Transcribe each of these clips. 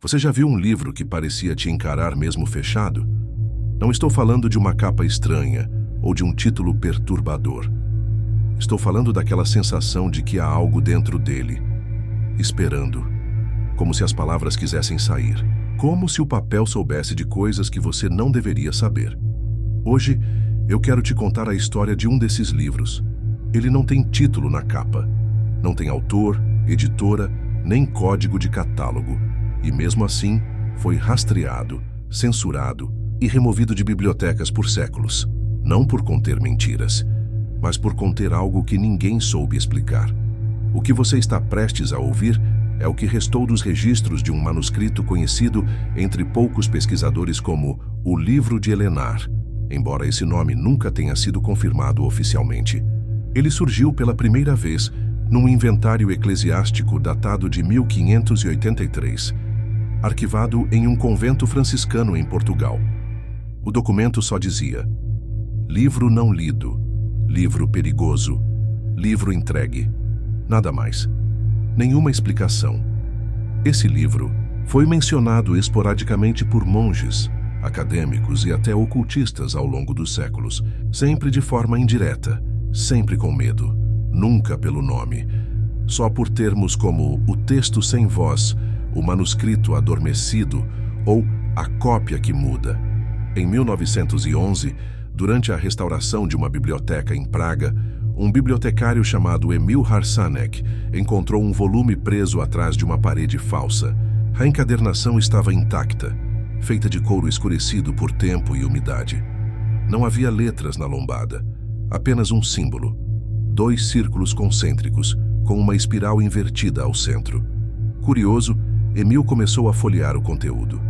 Você já viu um livro que parecia te encarar mesmo fechado? Não estou falando de uma capa estranha ou de um título perturbador. Estou falando daquela sensação de que há algo dentro dele, esperando, como se as palavras quisessem sair, como se o papel soubesse de coisas que você não deveria saber. Hoje, eu quero te contar a história de um desses livros. Ele não tem título na capa, não tem autor, editora, nem código de catálogo. E mesmo assim, foi rastreado, censurado e removido de bibliotecas por séculos. Não por conter mentiras, mas por conter algo que ninguém soube explicar. O que você está prestes a ouvir é o que restou dos registros de um manuscrito conhecido entre poucos pesquisadores como o Livro de Elenar, embora esse nome nunca tenha sido confirmado oficialmente. Ele surgiu pela primeira vez num inventário eclesiástico datado de 1583, arquivado em um convento franciscano em Portugal. O documento só dizia: livro não lido, livro perigoso, livro entregue. Nada mais. Nenhuma explicação. Esse livro foi mencionado esporadicamente por monges, acadêmicos e até ocultistas ao longo dos séculos, sempre de forma indireta, sempre com medo, nunca pelo nome, só por termos como o texto sem voz, o manuscrito adormecido ou a cópia que muda. Em 1911, durante a restauração de uma biblioteca em Praga, um bibliotecário chamado Emil Harsanek encontrou um volume preso atrás de uma parede falsa. A encadernação estava intacta, feita de couro escurecido por tempo e umidade. Não havia letras na lombada, apenas um símbolo, 2 círculos concêntricos, com uma espiral invertida ao centro. Curioso, Emil começou a folhear o conteúdo.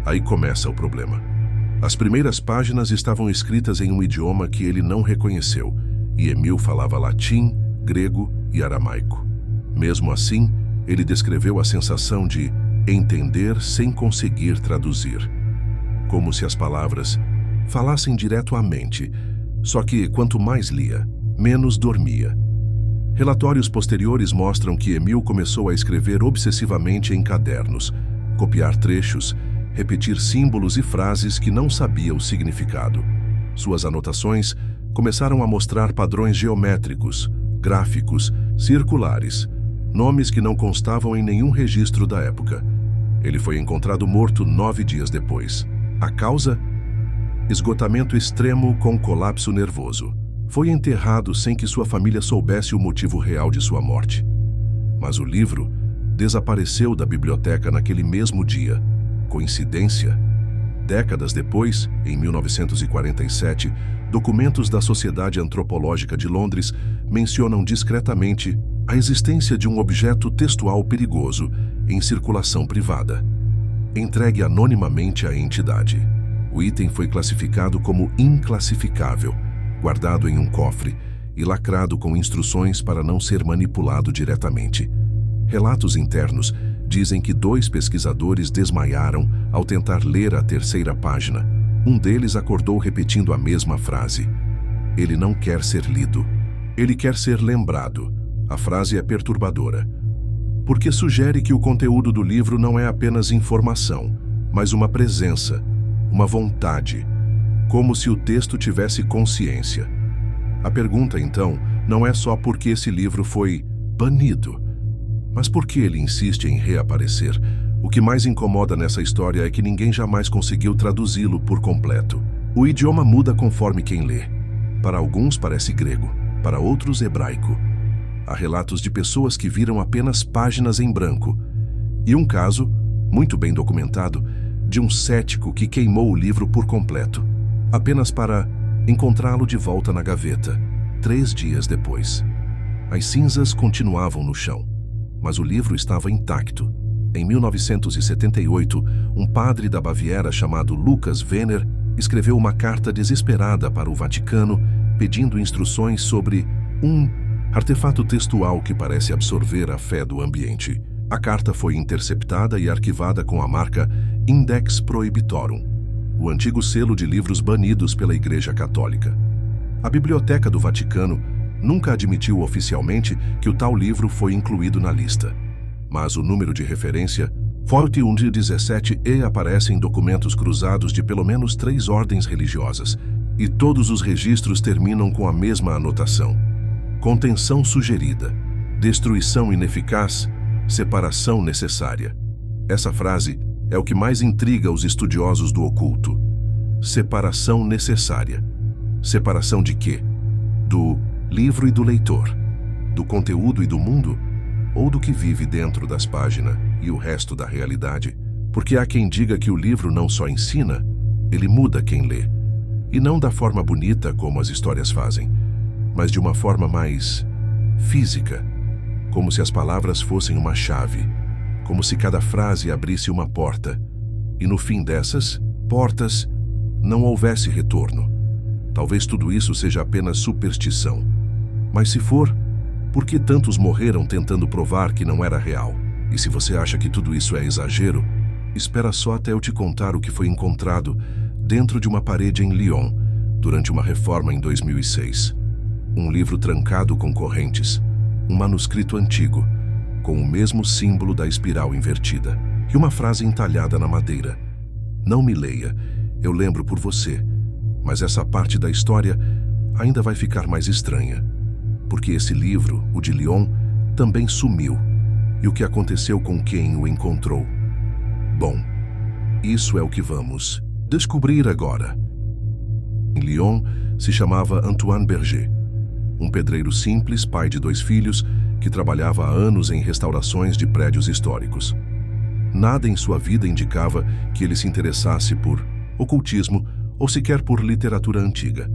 Aí começa o problema. As primeiras páginas estavam escritas em um idioma que ele não reconheceu, e Emil falava latim, grego e aramaico. Mesmo assim, ele descreveu a sensação de entender sem conseguir traduzir. Como se as palavras falassem direto à mente, só que quanto mais lia, menos dormia. Relatórios posteriores mostram que Emil começou a escrever obsessivamente em cadernos, copiar trechos, repetir símbolos e frases que não sabia o significado. Suas anotações começaram a mostrar padrões geométricos, gráficos, circulares, nomes que não constavam em nenhum registro da época. Ele foi encontrado morto 9 dias depois. A causa? Esgotamento extremo com colapso nervoso. Foi enterrado sem que sua família soubesse o motivo real de sua morte. Mas o livro desapareceu da biblioteca naquele mesmo dia. Coincidência? Décadas depois, em 1947, documentos da Sociedade Antropológica de Londres mencionam discretamente a existência de um objeto textual perigoso em circulação privada, entregue anonimamente à entidade. O item foi classificado como inclassificável, guardado em um cofre e lacrado com instruções para não ser manipulado diretamente. Relatos internos dizem que 2 pesquisadores desmaiaram ao tentar ler a 3ª página. Um deles acordou repetindo a mesma frase: ele não quer ser lido, ele quer ser lembrado. A frase é perturbadora, porque sugere que o conteúdo do livro não é apenas informação, mas uma presença, uma vontade, como se o texto tivesse consciência. A pergunta, então, não é só por que esse livro foi banido, mas por que ele insiste em reaparecer. O que mais incomoda nessa história é que ninguém jamais conseguiu traduzi-lo por completo. O idioma muda conforme quem lê. Para alguns parece grego, para outros hebraico. Há relatos de pessoas que viram apenas páginas em branco. E um caso, muito bem documentado, de um cético que queimou o livro por completo, apenas para encontrá-lo de volta na gaveta, 3 dias depois. As cinzas continuavam no chão, mas o livro estava intacto. Em 1978, um padre da Baviera chamado Lucas Wenner escreveu uma carta desesperada para o Vaticano pedindo instruções sobre um artefato textual que parece absorver a fé do ambiente. A carta foi interceptada e arquivada com a marca Index Prohibitorum, o antigo selo de livros banidos pela Igreja Católica. A Biblioteca do Vaticano nunca admitiu oficialmente que o tal livro foi incluído na lista. mas o número de referência, Forte 17 aparece em documentos cruzados de pelo menos 3 ordens religiosas, e todos os registros terminam com a mesma anotação: contenção sugerida, destruição ineficaz, separação necessária. Essa frase é o que mais intriga os estudiosos do oculto. Separação necessária. Separação de quê? Do livro e do leitor? Do conteúdo e do mundo? Ou do que vive dentro das páginas e o resto da realidade? Porque há quem diga que o livro não só ensina, ele muda quem lê. E não da forma bonita como as histórias fazem, mas de uma forma mais física, como se as palavras fossem uma chave, como se cada frase abrisse uma porta, e no fim dessas portas não houvesse retorno. Talvez tudo isso seja apenas superstição. Mas se for, por que tantos morreram tentando provar que não era real? E se você acha que tudo isso é exagero, espera só até eu te contar o que foi encontrado dentro de uma parede em Lyon, durante uma reforma em 2006. Um livro trancado com correntes, um manuscrito antigo, com o mesmo símbolo da espiral invertida, e uma frase entalhada na madeira: "Não me leia, eu lembro por você." Mas essa parte da história ainda vai ficar mais estranha, porque esse livro, o de Lyon, também sumiu. E o que aconteceu com quem o encontrou? Bom, isso é o que vamos descobrir agora. Em Lyon, se chamava Antoine Berger, um pedreiro simples, pai de 2 filhos, que trabalhava há anos em restaurações de prédios históricos. Nada em sua vida indicava que ele se interessasse por ocultismo ou sequer por literatura antiga.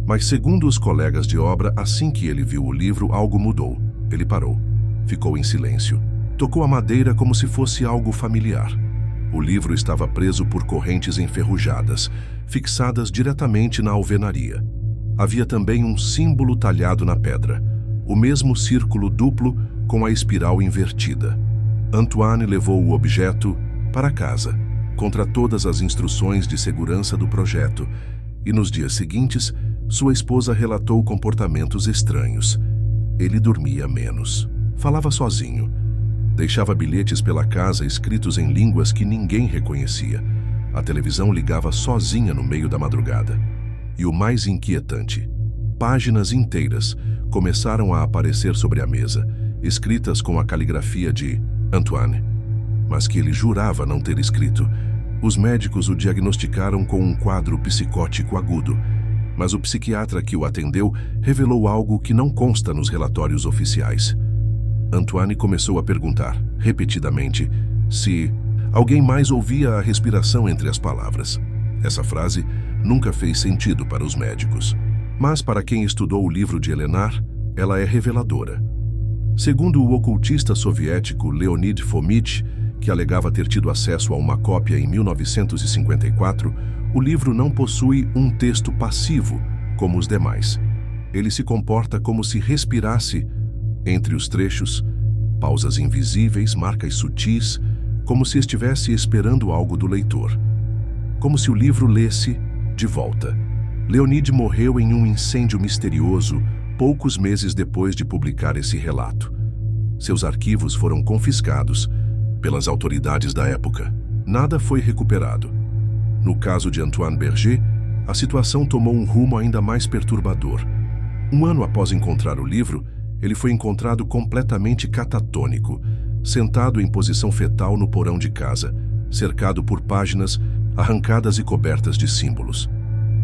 Mas, segundo os colegas de obra, assim que ele viu o livro, algo mudou. Ele parou, ficou em silêncio, tocou a madeira como se fosse algo familiar. O livro estava preso por correntes enferrujadas, fixadas diretamente na alvenaria. Havia também um símbolo talhado na pedra, o mesmo círculo duplo com a espiral invertida. Antoine levou o objeto para casa, contra todas as instruções de segurança do projeto, e nos dias seguintes, sua esposa relatou comportamentos estranhos. Ele dormia menos, falava sozinho, deixava bilhetes pela casa escritos em línguas que ninguém reconhecia. A televisão ligava sozinha no meio da madrugada. E o mais inquietante, páginas inteiras começaram a aparecer sobre a mesa, escritas com a caligrafia de Antoine, mas que ele jurava não ter escrito. Os médicos o diagnosticaram com um quadro psicótico agudo, mas o psiquiatra que o atendeu revelou algo que não consta nos relatórios oficiais. Antoine começou a perguntar, repetidamente, se alguém mais ouvia a respiração entre as palavras. Essa frase nunca fez sentido para os médicos, mas para quem estudou o livro de Elenar, ela é reveladora. Segundo o ocultista soviético Leonid Fomitch, que alegava ter tido acesso a uma cópia em 1954, o livro não possui um texto passivo, como os demais. Ele se comporta como se respirasse entre os trechos, pausas invisíveis, marcas sutis, como se estivesse esperando algo do leitor. Como se o livro lesse de volta. Leonid morreu em um incêndio misterioso poucos meses depois de publicar esse relato. Seus arquivos foram confiscados pelas autoridades da época. Nada foi recuperado. No caso de Antoine Berger, a situação tomou um rumo ainda mais perturbador. Um ano após encontrar o livro, ele foi encontrado completamente catatônico, sentado em posição fetal no porão de casa, cercado por páginas arrancadas e cobertas de símbolos.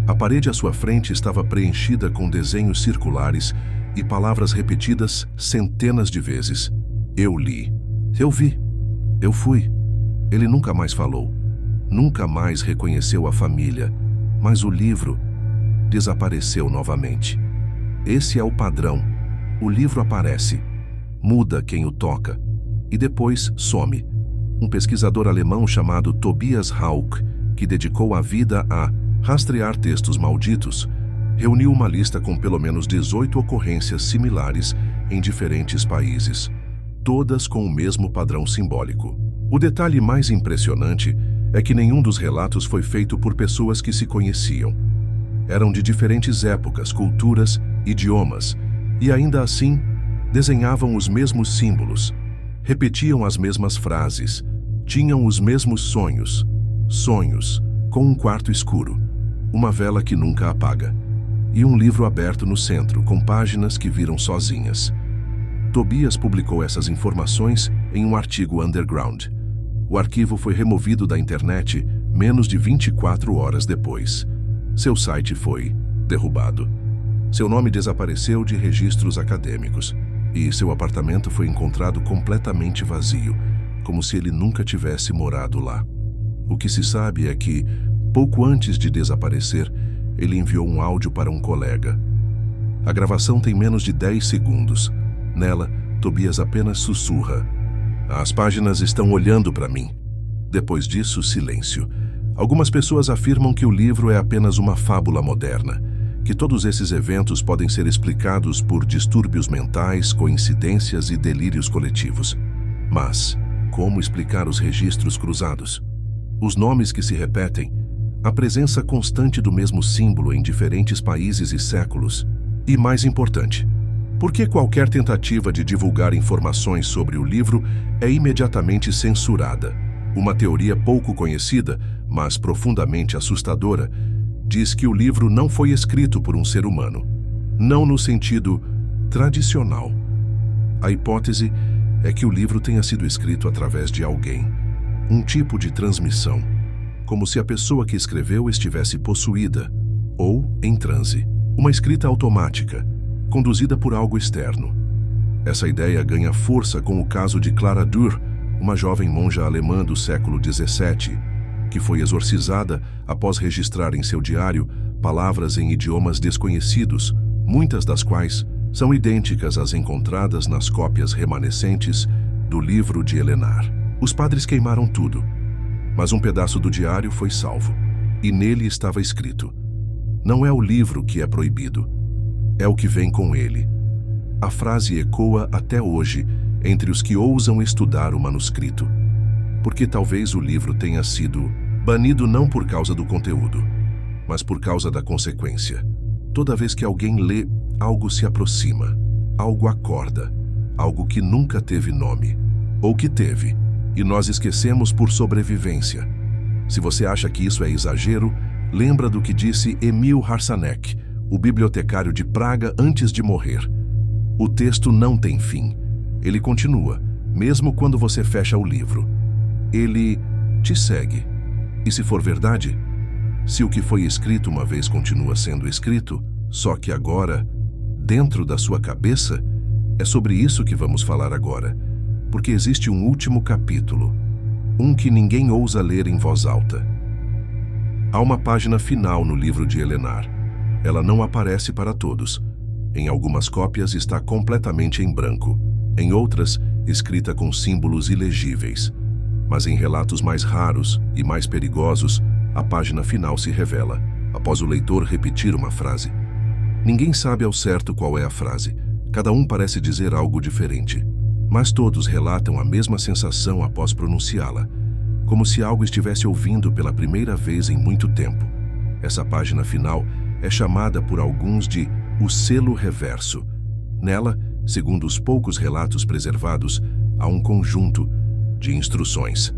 A parede à sua frente estava preenchida com desenhos circulares e palavras repetidas centenas de vezes. Eu li. Eu vi. Eu fui. Ele nunca mais falou. Nunca mais reconheceu a família. Mas o livro desapareceu novamente. Esse é o padrão. O livro aparece, muda quem o toca e depois some. Um pesquisador alemão chamado Tobias Hauck, que dedicou a vida a rastrear textos malditos, reuniu uma lista com pelo menos 18 ocorrências similares em diferentes países, todas com o mesmo padrão simbólico. O detalhe mais impressionante é que nenhum dos relatos foi feito por pessoas que se conheciam. Eram de diferentes épocas, culturas, idiomas, e ainda assim desenhavam os mesmos símbolos. repetiam as mesmas frases, tinham os mesmos sonhos, com um quarto escuro, uma vela que nunca apaga, e um livro aberto no centro, com páginas que viram sozinhas. Tobias publicou essas informações em um artigo underground. O arquivo foi removido da internet menos de 24 horas depois. Seu site foi derrubado. Seu nome desapareceu de registros acadêmicos e seu apartamento foi encontrado completamente vazio, como se ele nunca tivesse morado lá. O que se sabe é que, pouco antes de desaparecer, ele enviou um áudio para um colega. A gravação tem menos de 10 segundos. Nela, Tobias apenas sussurra: "As páginas estão olhando para mim." Depois disso, silêncio. Algumas pessoas afirmam que o livro é apenas uma fábula moderna, que todos esses eventos podem ser explicados por distúrbios mentais, coincidências e delírios coletivos. Mas, como explicar os registros cruzados? Os nomes que se repetem, a presença constante do mesmo símbolo em diferentes países e séculos. E mais importante, por que qualquer tentativa de divulgar informações sobre o livro é imediatamente censurada? Uma teoria pouco conhecida, mas profundamente assustadora, diz que o livro não foi escrito por um ser humano, não no sentido tradicional. A hipótese é que o livro tenha sido escrito através de alguém, um tipo de transmissão, como se a pessoa que escreveu estivesse possuída ou em transe. Uma escrita automática, conduzida por algo externo. Essa ideia ganha força com o caso de Clara Dürr, uma jovem monja alemã do século XVII, que foi exorcizada após registrar em seu diário palavras em idiomas desconhecidos, muitas das quais são idênticas às encontradas nas cópias remanescentes do livro de Elenar. Os padres queimaram tudo, mas um pedaço do diário foi salvo, e nele estava escrito: "Não é o livro que é proibido, é o que vem com ele." A frase ecoa até hoje entre os que ousam estudar o manuscrito, porque talvez o livro tenha sido banido não por causa do conteúdo, mas por causa da consequência. Toda vez que alguém lê, algo se aproxima, algo acorda, algo que nunca teve nome, ou que teve, e nós esquecemos por sobrevivência. Se você acha que isso é exagero, lembra do que disse Emil Harsanek, o bibliotecário de Praga, antes de morrer. O texto não tem fim. Ele continua, mesmo quando você fecha o livro. Ele te segue. E se for verdade, se o que foi escrito uma vez continua sendo escrito, só que agora, dentro da sua cabeça, é sobre isso que vamos falar agora, porque existe um último capítulo, um que ninguém ousa ler em voz alta. Há uma página final no livro de Elenar. Ela não aparece para todos. Em algumas cópias está completamente em branco, em outras, escrita com símbolos ilegíveis. Mas em relatos mais raros e mais perigosos, a página final se revela, após o leitor repetir uma frase. Ninguém sabe ao certo qual é a frase. Cada um parece dizer algo diferente. Mas todos relatam a mesma sensação após pronunciá-la, como se algo estivesse ouvindo pela primeira vez em muito tempo. Essa página final é chamada por alguns de o selo reverso. Nela, segundo os poucos relatos preservados, há um conjunto de instruções,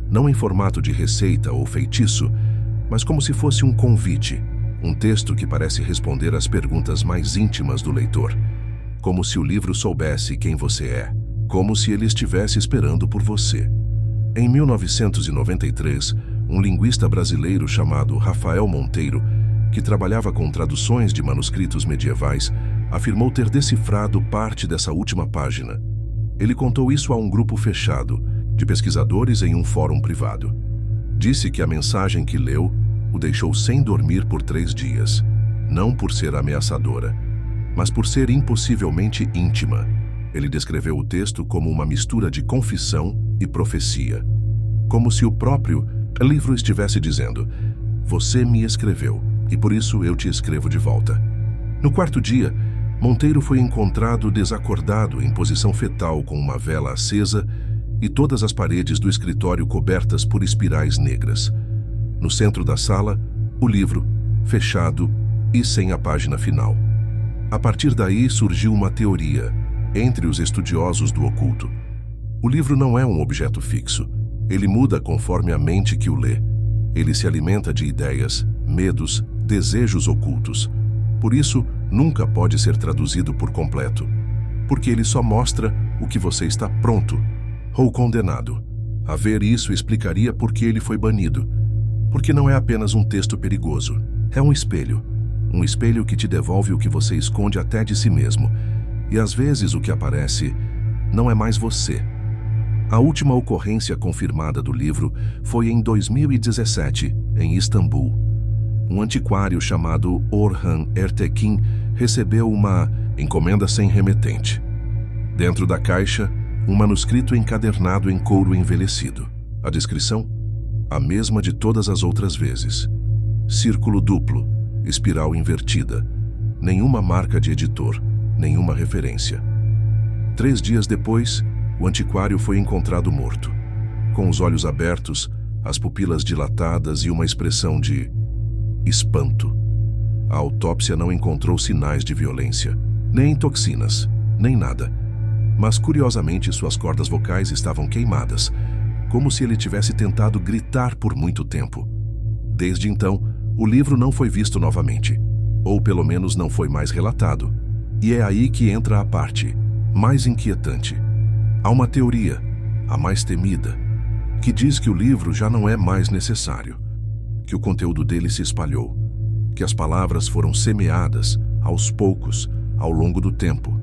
não em formato de receita ou feitiço, mas como se fosse um convite, um texto que parece responder às perguntas mais íntimas do leitor, como se o livro soubesse quem você é, como se ele estivesse esperando por você. Em 1993, um linguista brasileiro chamado Rafael Monteiro, que trabalhava com traduções de manuscritos medievais, afirmou ter decifrado parte dessa última página. Ele contou isso a um grupo fechado, de pesquisadores em um fórum privado. Disse que a mensagem que leu o deixou sem dormir por 3 dias, não por ser ameaçadora, mas por ser impossivelmente íntima. Ele descreveu o texto como uma mistura de confissão e profecia, como se o próprio livro estivesse dizendo: "Você me escreveu, e por isso eu te escrevo de volta." No 4º dia, Monteiro foi encontrado desacordado em posição fetal com uma vela acesa e todas as paredes do escritório cobertas por espirais negras. No centro da sala, o livro, fechado e sem a página final. A partir daí surgiu uma teoria, entre os estudiosos do oculto. O livro não é um objeto fixo. Ele muda conforme a mente que o lê. Ele se alimenta de ideias, medos, desejos ocultos. Por isso, nunca pode ser traduzido por completo, porque ele só mostra o que você está pronto ou condenado a ver. Isso explicaria por que ele foi banido. Porque não é apenas um texto perigoso, é um espelho que te devolve o que você esconde até de si mesmo. E às vezes o que aparece não é mais você. A última ocorrência confirmada do livro foi em 2017, em Istambul. Um antiquário chamado Orhan Ertekin recebeu uma encomenda sem remetente. Dentro da caixa, um manuscrito encadernado em couro envelhecido. A descrição? A mesma de todas as outras vezes. Círculo duplo, espiral invertida. Nenhuma marca de editor, nenhuma referência. 3 dias depois, o antiquário foi encontrado morto, com os olhos abertos, as pupilas dilatadas e uma expressão de espanto. A autópsia não encontrou sinais de violência, nem toxinas, nem nada. Mas, curiosamente, suas cordas vocais estavam queimadas, como se ele tivesse tentado gritar por muito tempo. Desde então, o livro não foi visto novamente, ou pelo menos não foi mais relatado. E é aí que entra a parte mais inquietante. Há uma teoria, a mais temida, que diz que o livro já não é mais necessário, que o conteúdo dele se espalhou, que as palavras foram semeadas, aos poucos, ao longo do tempo,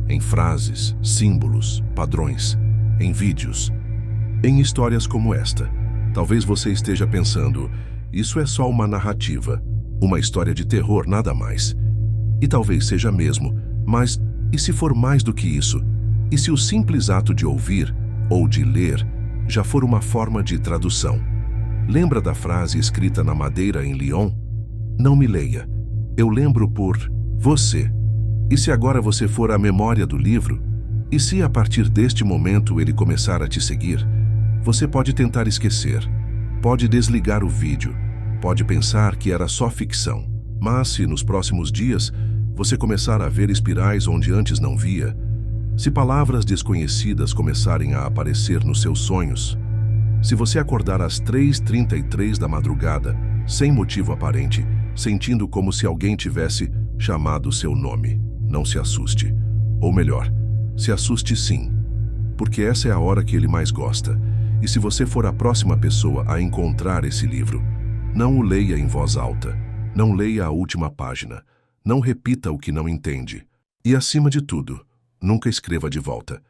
em frases, símbolos, padrões, em vídeos, em histórias como esta. Talvez você esteja pensando, isso é só uma narrativa, uma história de terror, nada mais. E talvez seja mesmo, mas e se for mais do que isso? E se o simples ato de ouvir ou de ler já for uma forma de tradução? Lembra da frase escrita na madeira em Lyon? Não me leia, eu lembro por você. E se agora você for à memória do livro? E se a partir deste momento ele começar a te seguir? Você pode tentar esquecer, pode desligar o vídeo, pode pensar que era só ficção. Mas se nos próximos dias você começar a ver espirais onde antes não via, se palavras desconhecidas começarem a aparecer nos seus sonhos, se você acordar às 3h33 da madrugada, sem motivo aparente, sentindo como se alguém tivesse chamado seu nome, não se assuste. Ou melhor, se assuste sim, porque essa é a hora que ele mais gosta. E se você for a próxima pessoa a encontrar esse livro, não o leia em voz alta, não leia a última página, não repita o que não entende. E acima de tudo, nunca escreva de volta.